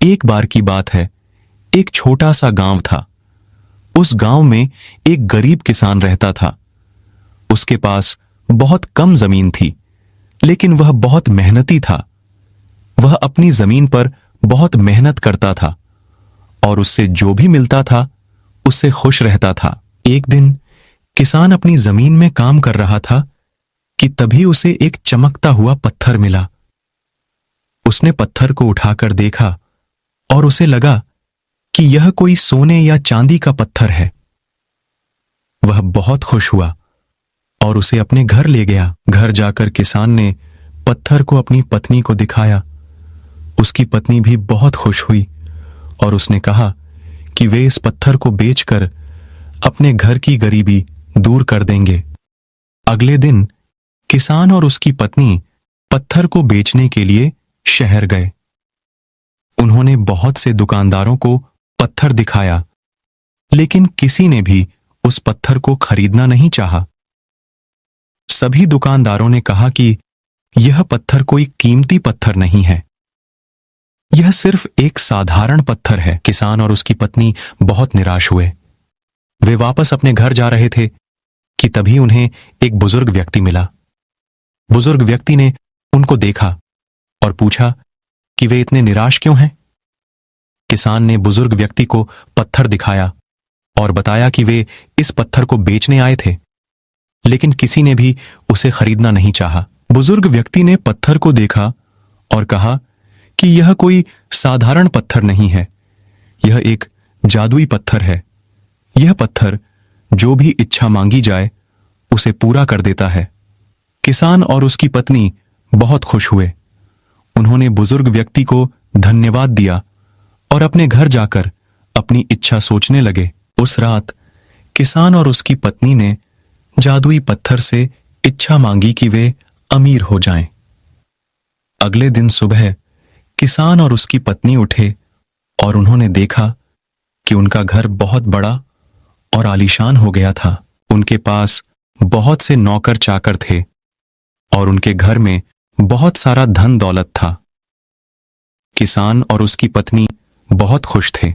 एक बार की बात है, एक छोटा सा गांव था। उस गांव में एक गरीब किसान रहता था। उसके पास बहुत कम जमीन थी, लेकिन वह बहुत मेहनती था। वह अपनी जमीन पर बहुत मेहनत करता था और उससे जो भी मिलता था उससे खुश रहता था। एक दिन किसान अपनी जमीन में काम कर रहा था कि तभी उसे एक चमकता हुआ पत्थर मिला। उसने पत्थर को उठाकर देखा और उसे लगा कि यह कोई सोने या चांदी का पत्थर है। वह बहुत खुश हुआ और उसे अपने घर ले गया। घर जाकर किसान ने पत्थर को अपनी पत्नी को दिखाया। उसकी पत्नी भी बहुत खुश हुई और उसने कहा कि वे इस पत्थर को बेचकर अपने घर की गरीबी दूर कर देंगे। अगले दिन किसान और उसकी पत्नी पत्थर को बेचने के लिए शहर गए। उन्होंने बहुत से दुकानदारों को पत्थर दिखाया, लेकिन किसी ने भी उस पत्थर को खरीदना नहीं चाहा। सभी दुकानदारों ने कहा कि यह पत्थर कोई कीमती पत्थर नहीं है, यह सिर्फ एक साधारण पत्थर है। किसान और उसकी पत्नी बहुत निराश हुए। वे वापस अपने घर जा रहे थे कि तभी उन्हें एक बुजुर्ग व्यक्ति मिला। बुजुर्ग व्यक्ति ने उनको देखा और पूछा कि वे इतने निराश क्यों हैं। किसान ने बुजुर्ग व्यक्ति को पत्थर दिखाया और बताया कि वे इस पत्थर को बेचने आए थे, लेकिन किसी ने भी उसे खरीदना नहीं चाहा। बुजुर्ग व्यक्ति ने पत्थर को देखा और कहा कि यह कोई साधारण पत्थर नहीं है, यह एक जादुई पत्थर है। यह पत्थर जो भी इच्छा मांगी जाए उसे पूरा कर देता है। किसान और उसकी पत्नी बहुत खुश हुए। उन्होंने बुजुर्ग व्यक्ति को धन्यवाद दिया और अपने घर जाकर अपनी इच्छा सोचने लगे। उस रात किसान और उसकी पत्नी ने जादुई पत्थर से इच्छा मांगी कि वे अमीर हो जाएं। अगले दिन सुबह किसान और उसकी पत्नी उठे और उन्होंने देखा कि उनका घर बहुत बड़ा और आलीशान हो गया था। उनके पास बहुत से नौकर चाकर थे और उनके घर में बहुत सारा धन दौलत था। किसान और उसकी पत्नी बहुत खुश थे।